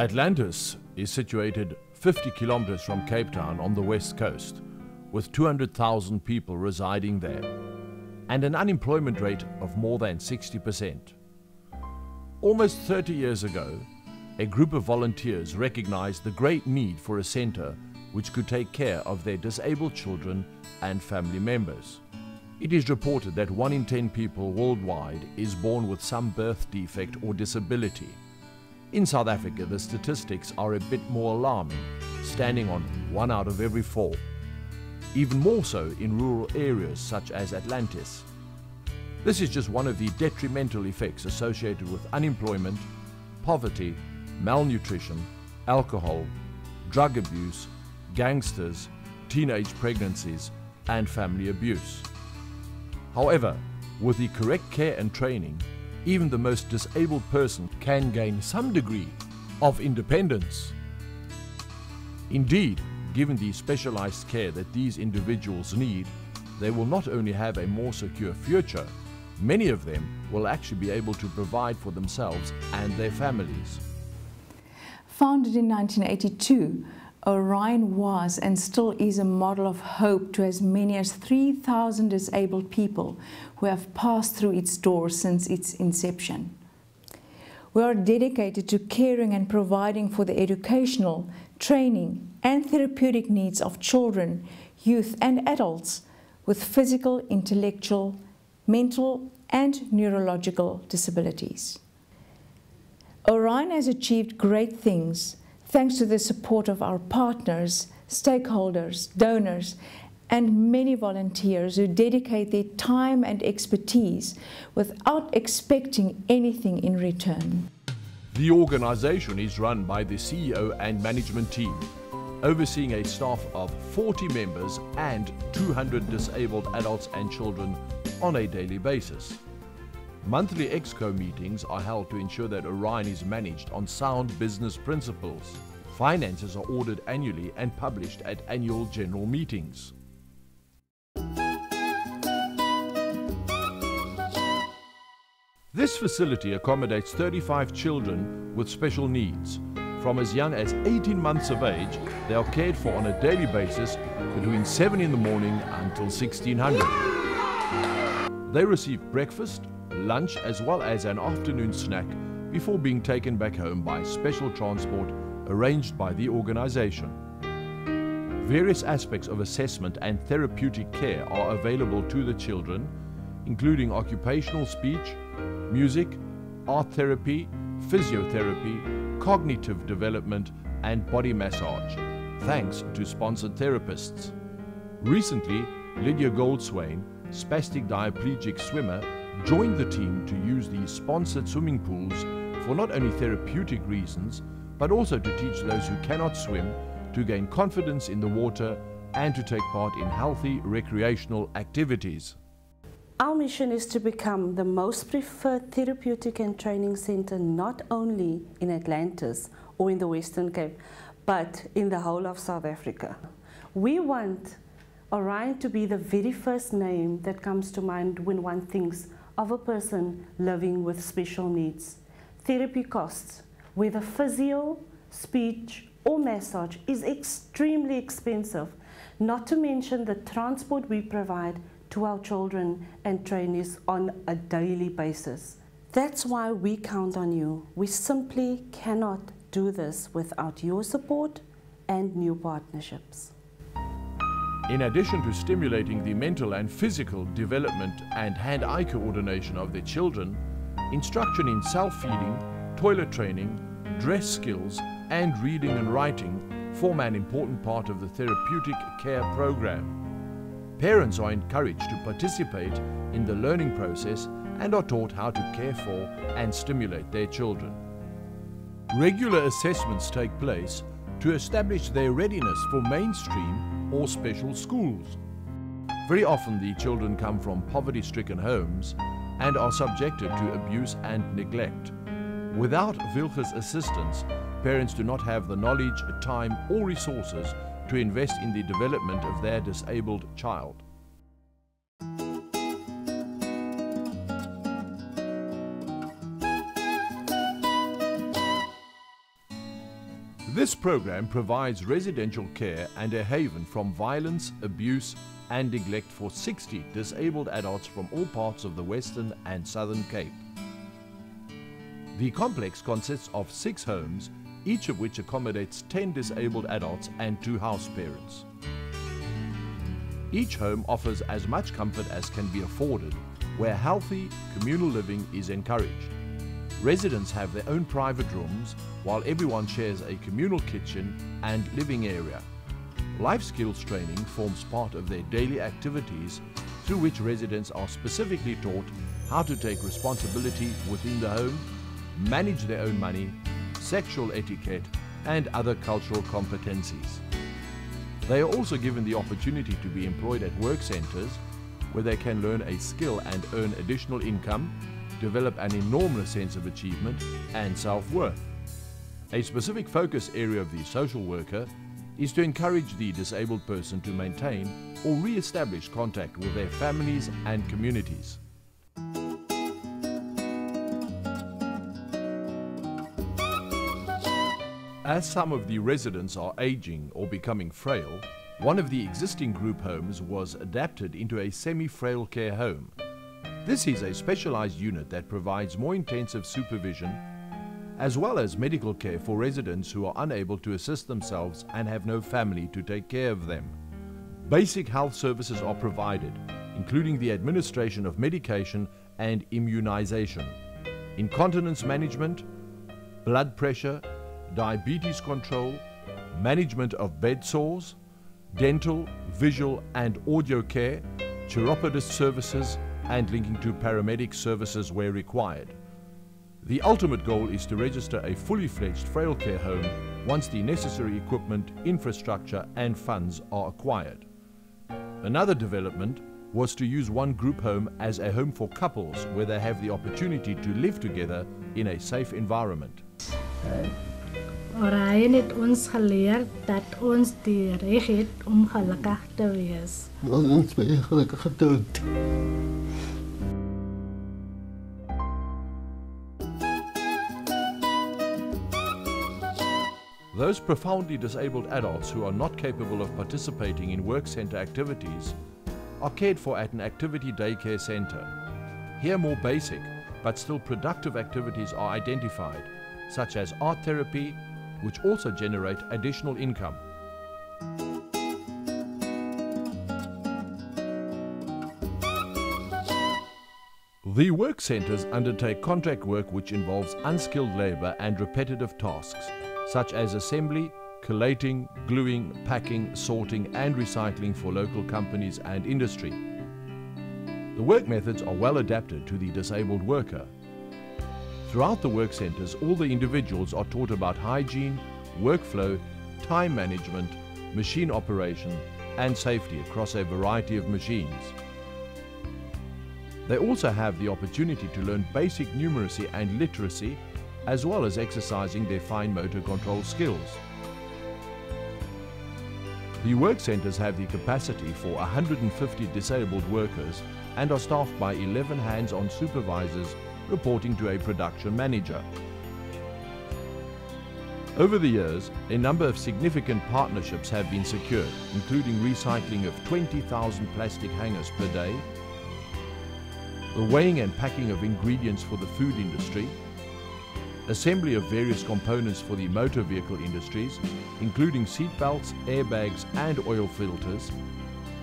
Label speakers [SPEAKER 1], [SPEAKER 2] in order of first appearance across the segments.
[SPEAKER 1] Atlantis is situated 50 kilometers from Cape Town on the west coast, with 200,000 people residing there, and an unemployment rate of more than 60%. Almost 30 years ago, a group of volunteers recognized the great need for a center which could take care of their disabled children and family members. It is reported that 1 in 10 people worldwide is born with some birth defect or disability. In South Africa, the statistics are a bit more alarming, standing on 1 out of every 4. Even more so in rural areas such as Atlantis. This is just one of the detrimental effects associated with unemployment, poverty, malnutrition, alcohol, drug abuse, gangsters, teenage pregnancies, and family abuse. However, with the correct care and training, even the most disabled person can gain some degree of independence. Indeed, given the specialized care that these individuals need, they will not only have a more secure future, many of them will actually be able to provide for themselves and their families.
[SPEAKER 2] Founded in 1982, Orion was and still is a model of hope to as many as 3,000 disabled people who have passed through its doors since its inception. We are dedicated to caring and providing for the educational, training and therapeutic needs of children, youth and adults with physical, intellectual, mental and neurological disabilities. Orion has achieved great things thanks to the support of our partners, stakeholders, donors, and many volunteers who dedicate their time and expertise without expecting anything in return.
[SPEAKER 1] The organization is run by the CEO and management team, overseeing a staff of 40 members and 200 disabled adults and children on a daily basis. Monthly EXCO meetings are held to ensure that Orion is managed on sound business principles. Finances are audited annually and published at annual general meetings. This facility accommodates 35 children with special needs. From as young as 18 months of age, they are cared for on a daily basis between 7 in the morning until 1600. They receive breakfast, lunch as well as an afternoon snack before being taken back home by special transport arranged by the organization. Various aspects of assessment and therapeutic care are available to the children, including occupational speech, music, art therapy, physiotherapy, cognitive development and body massage, thanks to sponsored therapists. Recently, Lydia Goldswain, spastic diaplegic swimmer, joined the team to use these sponsored swimming pools for not only therapeutic reasons, but also to teach those who cannot swim to gain confidence in the water and to take part in healthy recreational activities.
[SPEAKER 3] Our mission is to become the most preferred therapeutic and training center not only in Atlantis or in the Western Cape, but in the whole of South Africa. We want Orion to be the very first name that comes to mind when one thinks of a person living with special needs. Therapy costs, whether physio, speech or massage, is extremely expensive, not to mention the transport we provide to our children and trainees on a daily basis. That's why we count on you. We simply cannot do this without your support and new partnerships.
[SPEAKER 1] In addition to stimulating the mental and physical development and hand-eye coordination of their children, instruction in self-feeding, toilet training, dress skills, and reading and writing form an important part of the therapeutic care program. Parents are encouraged to participate in the learning process and are taught how to care for and stimulate their children. Regular assessments take place to establish their readiness for mainstream or special schools. Very often the children come from poverty-stricken homes and are subjected to abuse and neglect. Without Wilge's assistance, parents do not have the knowledge, time or resources to invest in the development of their disabled child. This program provides residential care and a haven from violence, abuse and neglect for 60 disabled adults from all parts of the Western and Southern Cape. The complex consists of 6 homes, each of which accommodates 10 disabled adults and 2 house parents. Each home offers as much comfort as can be afforded, where healthy communal living is encouraged. Residents have their own private rooms, while everyone shares a communal kitchen and living area. Life skills training forms part of their daily activities, through which residents are specifically taught how to take responsibility within the home, manage their own money, sexual etiquette, and other cultural competencies. They are also given the opportunity to be employed at work centers, where they can learn a skill and earn additional income, develop an enormous sense of achievement and self-worth. A specific focus area of the social worker is to encourage the disabled person to maintain or re-establish contact with their families and communities. As some of the residents are aging or becoming frail, one of the existing group homes was adapted into a semi-frail care home. This is a specialized unit that provides more intensive supervision, as well as medical care for residents who are unable to assist themselves and have no family to take care of them. Basic health services are provided, including the administration of medication and immunization, incontinence management, blood pressure, diabetes control, management of bed sores, dental, visual and audio care, chiropodist services, and linking to paramedic services where required. The ultimate goal is to register a fully fledged frail care home once the necessary equipment, infrastructure and funds are acquired. Another development was to use one group home as a home for couples where they have the opportunity to live together in a safe environment.
[SPEAKER 4] Orion het ons geleer dat ons die reg het om gelukkig te wees.
[SPEAKER 5] Ons baie gelukkig gedood.
[SPEAKER 1] Those profoundly disabled adults who are not capable of participating in work center activities are cared for at an activity daycare center. Here more basic but still productive activities are identified, such as art therapy, which also generate additional income. The work centers undertake contract work which involves unskilled labor and repetitive tasks, such as assembly, collating, gluing, packing, sorting and recycling for local companies and industry. The work methods are well adapted to the disabled worker. Throughout the work centers, all the individuals are taught about hygiene, workflow, time management, machine operation and safety across a variety of machines. They also have the opportunity to learn basic numeracy and literacy, as well as exercising their fine motor control skills. The work centers have the capacity for 150 disabled workers and are staffed by 11 hands-on supervisors reporting to a production manager. Over the years, a number of significant partnerships have been secured, including recycling of 20,000 plastic hangers per day, the weighing and packing of ingredients for the food industry, assembly of various components for the motor vehicle industries, including seat belts, airbags and oil filters,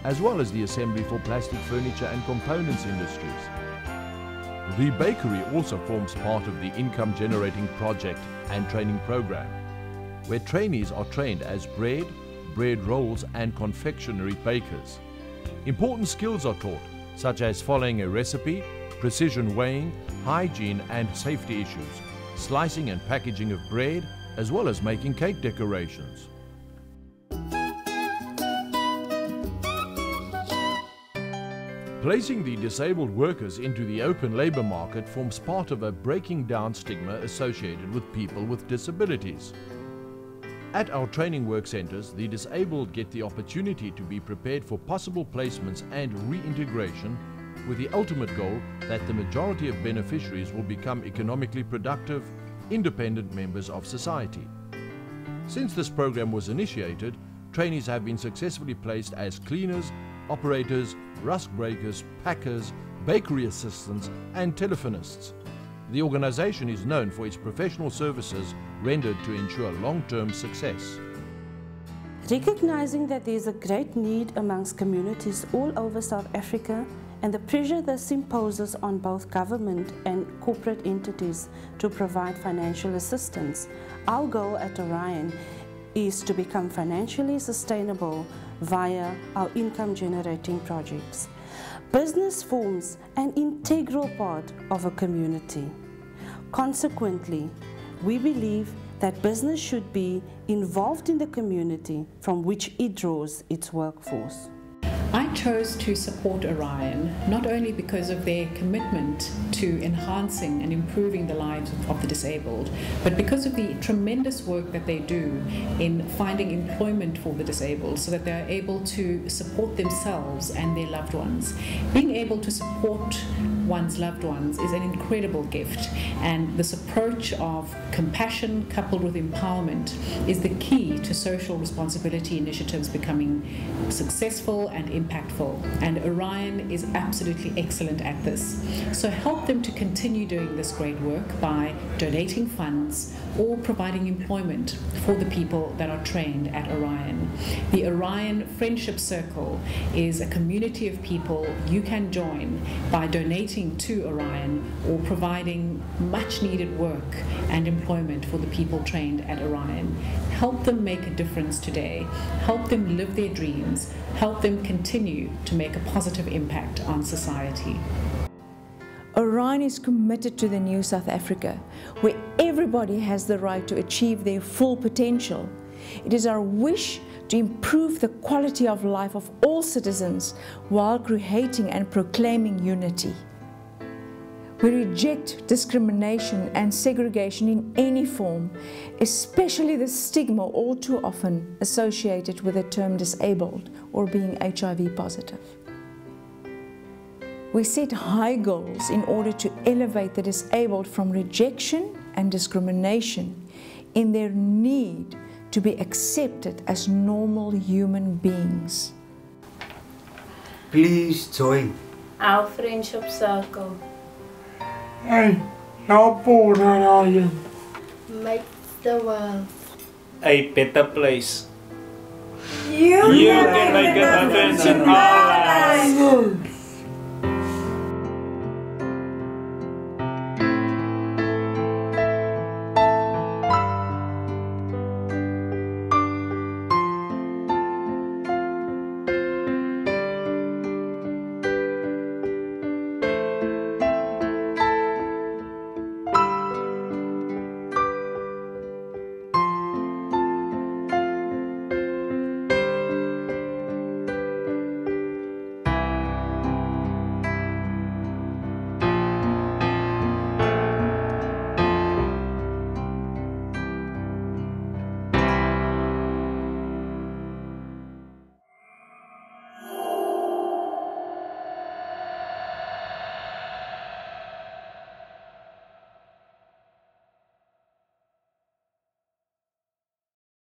[SPEAKER 1] as well as the assembly for plastic furniture and components industries. The bakery also forms part of the income generating project and training program, where trainees are trained as bread rolls and confectionery bakers. Important skills are taught, such as following a recipe, precision weighing, hygiene and safety issues, slicing and packaging of bread, as well as making cake decorations. Placing the disabled workers into the open labor market forms part of a breaking down stigma associated with people with disabilities. At our training work centers, the disabled get the opportunity to be prepared for possible placements and reintegration, with the ultimate goal that the majority of beneficiaries will become economically productive, independent members of society. Since this program was initiated, trainees have been successfully placed as cleaners, operators, rusk breakers, packers, bakery assistants and telephonists. The organization is known for its professional services rendered to ensure long-term success.
[SPEAKER 3] Recognizing that there is a great need amongst communities all over South Africa and the pressure this imposes on both government and corporate entities to provide financial assistance, our goal at Orion is to become financially sustainable via our income-generating projects. Business forms an integral part of a community. Consequently, we believe that business should be involved in the community from which it draws its workforce.
[SPEAKER 6] I chose to support Orion not only because of their commitment to enhancing and improving the lives of the disabled, but because of the tremendous work that they do in finding employment for the disabled so that they are able to support themselves and their loved ones. Being able to support one's loved ones is an incredible gift, and this approach of compassion coupled with empowerment is the key to social responsibility initiatives becoming successful and impactful, and Orion is absolutely excellent at this. So help them to continue doing this great work by donating funds or providing employment for the people that are trained at Orion. The Orion Friendship Circle is a community of people you can join by donating to Orion or providing much needed work and employment for the people trained at Orion. Help them make a difference today. Help them live their dreams. Help them continue to make a positive impact on society.
[SPEAKER 2] Orion is committed to the new South Africa, where everybody has the right to achieve their full potential. It is our wish to improve the quality of life of all citizens while creating and proclaiming unity. We reject discrimination and segregation in any form, especially the stigma all too often associated with the term disabled or being HIV positive. We set high goals in order to elevate the disabled from rejection and discrimination in their need to be accepted as normal human beings.
[SPEAKER 5] Please join
[SPEAKER 7] our friendship circle.
[SPEAKER 5] and help Orion
[SPEAKER 7] Make the world
[SPEAKER 8] a better place.
[SPEAKER 7] You
[SPEAKER 8] You can make a difference in our lives.